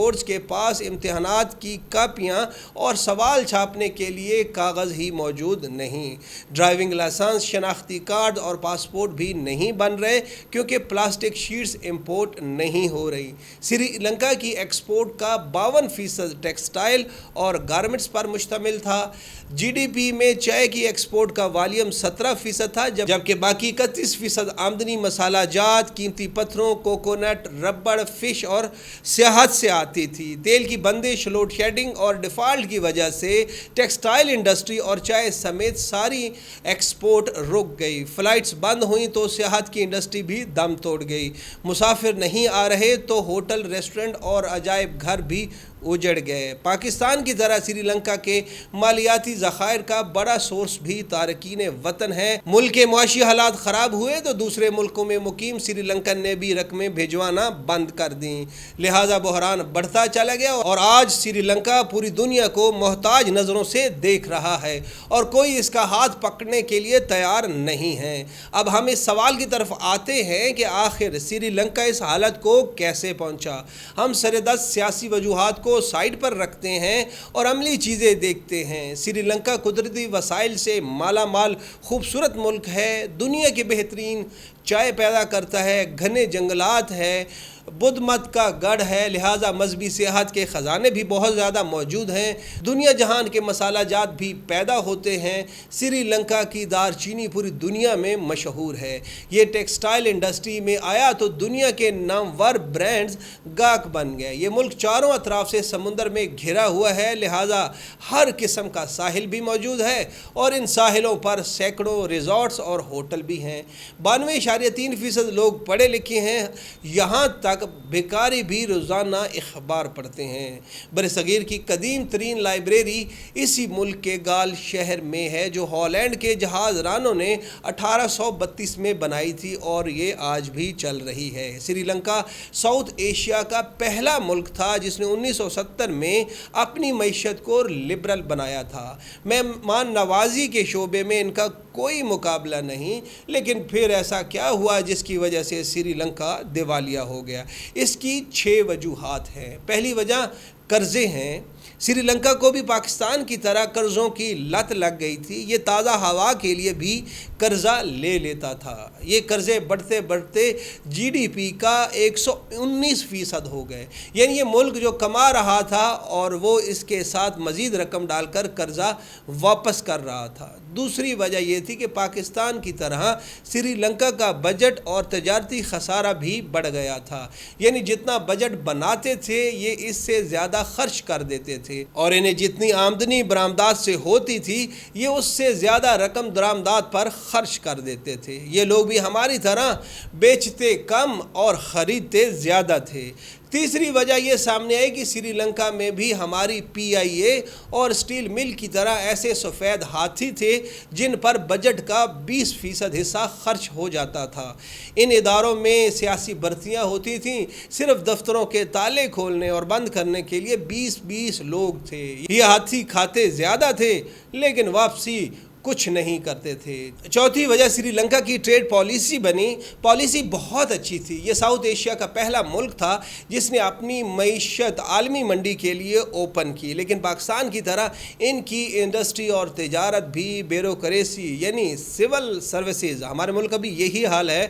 Boards کے پاس امتحانات کی کاپیاں اور سوال چھاپنے کے لیے کاغذ ہی موجود نہیں۔ ڈرائیونگ لائسنس، شناختی کارڈ اور پاسپورٹ بھی نہیں بن رہے کیونکہ پلاسٹک شیٹس امپورٹ نہیں ہو رہی۔ سری لنکا کی ایکسپورٹ کا 52% ٹیکسٹائل اور گارمنٹس پر مشتمل تھا۔ جی ڈی پی میں چائے کی ایکسپورٹ کا والیوم 17% تھا، جبکہ باقی 31% آمدنی مسالہ جات، قیمتی پتھروں، کوکونٹ، ربڑ، فش اور سیاحت سے آتی تھی۔ تیل کی بندش، لوڈ شیڈنگ اور ڈیفالٹ کی وجہ سے ٹیکسٹائل انڈسٹری اور چائے سمیت ساری ایکسپورٹ رک گئی۔ فلائٹس بند ہوئیں تو سیاحت کی انڈسٹری بھی دم توڑ گئی۔ مسافر نہیں آ رہے تو ہوٹل، ریسٹورنٹ اور عجائب گھر بھی اجڑ گئے۔ پاکستان کی طرح سری لنکا کے مالیاتی ذخائر کا بڑا سورس بھی تارکین وطن ہے۔ ملک کے معاشی حالات خراب ہوئے تو دوسرے ملکوں میں مقیم سری لنکن نے بھی رقمیں بھیجوانا بند کر دیں، لہٰذا بحران بڑھتا چلا گیا اور آج سری لنکا پوری دنیا کو محتاج نظروں سے دیکھ رہا ہے اور کوئی اس کا ہاتھ پکڑنے کے لیے تیار نہیں ہے۔ اب ہم اس سوال کی طرف آتے ہیں کہ آخر سری لنکا اس حالت کو کیسے پہنچا۔ ہم سردست سیاسی وجوہات کو سائیڈ پر رکھتے ہیں اور عملی چیزیں دیکھتے ہیں۔ سری لنکا قدرتی وسائل سے مالا مال خوبصورت ملک ہے، دنیا کے بہترین چائے پیدا کرتا ہے، گھنے جنگلات ہے، بدھ مت کا گڑھ ہے، لہٰذا مذہبی سیاحت کے خزانے بھی بہت زیادہ موجود ہیں، دنیا جہان کے مسالہ جات بھی پیدا ہوتے ہیں۔ سری لنکا کی دار چینی پوری دنیا میں مشہور ہے۔ یہ ٹیکسٹائل انڈسٹری میں آیا تو دنیا کے نامور برانڈز گاہک بن گئے۔ یہ ملک چاروں اطراف سے سمندر میں گھرا ہوا ہے، لہٰذا ہر قسم کا ساحل بھی موجود ہے اور ان ساحلوں پر سینکڑوں ریزورٹس اور ہوٹل بھی ہیں۔ 92.3% لوگ پڑھے لکھے ہیں، یہاں تک بیکاری بھی روزانہ اخبار پڑھتے ہیں۔ برصغیر کی قدیم ترین لائبریری اسی ملک کے گال شہر میں ہے جو ہالینڈ کے جہاز رانوں نے 1832 میں بنائی تھی اور یہ آج بھی چل رہی ہے۔ سری لنکا ساؤتھ ایشیا کا پہلا ملک تھا جس نے 1970 میں اپنی معیشت کو لبرل بنایا تھا۔ مہمان نوازی کے شعبے میں ان کا کوئی مقابلہ نہیں، لیکن پھر ایسا کیا ہوا جس کی وجہ سے سری لنکا دیوالیہ ہو گیا؟ اس کی 6 وجوہات ہیں۔ پہلی وجہ قرضے ہیں۔ سری لنکا کو بھی پاکستان کی طرح قرضوں کی لت لگ گئی تھی۔ یہ تازہ ہوا کے لیے بھی قرضہ لے لیتا تھا۔ یہ قرضے بڑھتے بڑھتے جی ڈی پی کا 119% ہو گئے، یعنی یہ ملک جو کما رہا تھا اور وہ اس کے ساتھ مزید رقم ڈال کر قرضہ واپس کر رہا تھا۔ دوسری وجہ یہ تھی کہ پاکستان کی طرح سری لنکا کا بجٹ اور تجارتی خسارہ بھی بڑھ گیا تھا، یعنی جتنا بجٹ بناتے تھے یہ اس سے زیادہ خرچ کر دیتے تھے اور انہیں جتنی آمدنی برآمدات سے ہوتی تھی یہ اس سے زیادہ رقم درآمدات پر خرچ کر دیتے تھے۔ یہ لوگ بھی ہماری طرح بیچتے کم اور خریدتے زیادہ تھے۔ تیسری وجہ یہ سامنے آئی کہ سری لنکا میں بھی ہماری پی آئی اے اور اسٹیل مل کی طرح ایسے سفید ہاتھی تھے جن پر بجٹ کا 20% حصہ خرچ ہو جاتا تھا۔ ان اداروں میں سیاسی بھرتیاں ہوتی تھیں، صرف دفتروں کے تالے کھولنے اور بند کرنے کے لیے 20 لوگ تھے۔ یہ ہاتھی کھاتے زیادہ تھے لیکن واپسی کچھ نہیں کرتے تھے۔ چوتھی وجہ سری لنکا کی ٹریڈ پالیسی بنی۔ پالیسی بہت اچھی تھی۔ یہ ساؤتھ ایشیا کا پہلا ملک تھا جس نے اپنی معیشت عالمی منڈی کے لیے اوپن کی، لیکن پاکستان کی طرح ان کی انڈسٹری اور تجارت بھی بیوروکریسی یعنی سول سروسز، ہمارے ملک کا بھی یہی حال ہے،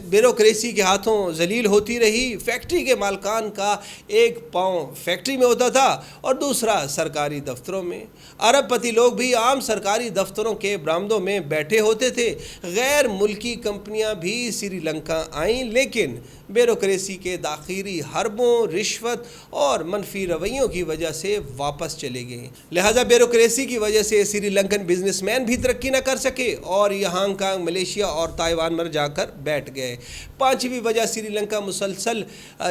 بیوروکریسی کے ہاتھوں ذلیل ہوتی رہی۔ فیکٹری کے مالکان کا ایک پاؤں فیکٹری میں ہوتا تھا اور دوسرا سرکاری دفتروں میں۔ ارب پتی لوگ بھی عام سرکاری دفتروں کے برآمدوں میں بیٹھے ہوتے تھے۔ غیر ملکی کمپنیاں بھی سری لنکا آئیں لیکن بیوروکریسی کے داخلی حربوں، رشوت اور منفی رویوں کی وجہ سے واپس چلے گئے، لہذا بیوروکریسی کی وجہ سے سری لنکن بزنس مین بھی ترقی نہ کر سکے اور یہ ہانگ کانگ، ملیشیا اور تائیوان میں جا کر بیٹھ گئے۔ پانچویں وجہ سری لنکا مسلسل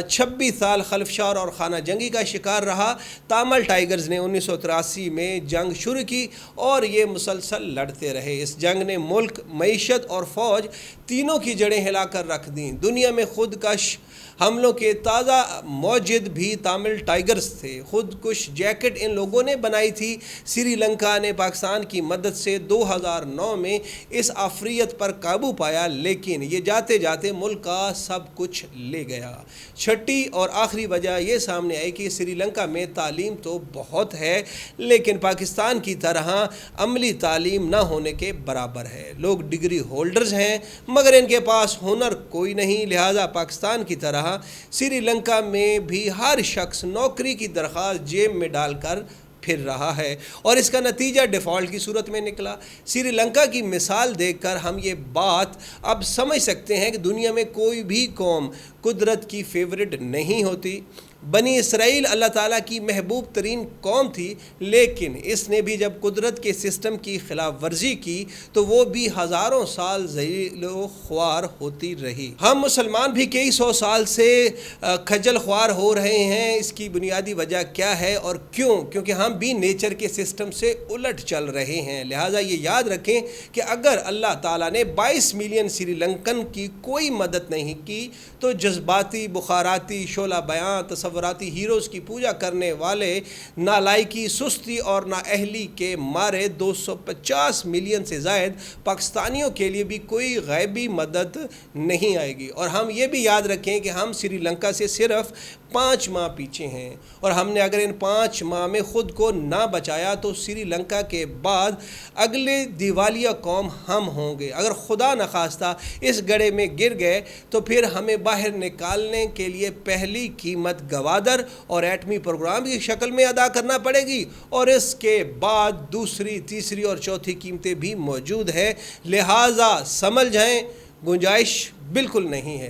26 سال خلفشار اور خانہ جنگی کا شکار رہا۔ تامل ٹائیگرز نے 1983 میں جنگ شروع کی اور یہ مسلسل لڑتے رہے۔ اس جنگ نے ملک، معیشت اور فوج تینوں کی جڑیں ہلا کر رکھ دیں۔ دنیا میں خودکش حملوں کے تازہ موجد بھی تامل ٹائیگرز تھے۔ خود کش جیکٹ ان لوگوں نے بنائی تھی۔ سری لنکا نے پاکستان کی مدد سے 2009 میں اس آفریت پر قابو پایا، لیکن یہ جاتے جاتے ملک کا سب کچھ لے گیا۔ چھٹی اور آخری وجہ یہ سامنے آئی کہ سری لنکا میں تعلیم تو بہت ہے، لیکن پاکستان کی طرح عملی تعلیم نہ ہونے کے برابر ہے۔ لوگ ڈگری ہولڈرز ہیں مگر ان کے پاس ہنر کوئی نہیں، لہٰذا پاکستان کی طرح سری لنکا میں بھی ہر شخص نوکری کی درخواست جیب میں ڈال کر پھر رہا ہے، اور اس کا نتیجہ ڈیفالٹ کی صورت میں نکلا۔ سری لنکا کی مثال دیکھ کر ہم یہ بات اب سمجھ سکتے ہیں کہ دنیا میں کوئی بھی قوم قدرت کی فیورٹ نہیں ہوتی۔ بنی اسرائیل اللہ تعالیٰ کی محبوب ترین قوم تھی، لیکن اس نے بھی جب قدرت کے سسٹم کی خلاف ورزی کی تو وہ بھی ہزاروں سال ذلیل و خوار ہوتی رہی۔ ہم مسلمان بھی کئی سو سال سے کھجل خوار ہو رہے ہیں۔ اس کی بنیادی وجہ کیا ہے اور کیوں؟ کیونکہ ہم بھی نیچر کے سسٹم سے الٹ چل رہے ہیں۔ لہٰذا یہ یاد رکھیں کہ اگر اللہ تعالیٰ نے 22 ملین سری لنکن کی کوئی مدد نہیں کی تو جذباتی، بخاراتی، شعلہ بیاں، تصوراتی ہیروز کی پوجا کرنے والے نالائکی، سستی اور نااہلی کے مارے 250 ملین سے زائد پاکستانیوں کے لیے بھی کوئی غیبی مدد نہیں آئے گی۔ اور ہم یہ بھی یاد رکھیں کہ ہم سری لنکا سے صرف 5 ماہ پیچھے ہیں، اور ہم نے اگر ان 5 ماہ میں خود کو نہ بچایا تو سری لنکا کے بعد اگلے دیوالیہ قوم ہم ہوں گے۔ اگر خدا نخواستہ اس گڑھے میں گر گئے تو پھر ہمیں باہر نکالنے کے لیے پہلی قیمت گوادر اور ایٹمی پروگرام کی شکل میں ادا کرنا پڑے گی، اور اس کے بعد دوسری، تیسری اور چوتھی قیمتیں بھی موجود ہیں۔ لہٰذا سمجھ جائیں، گنجائش بالکل نہیں ہے۔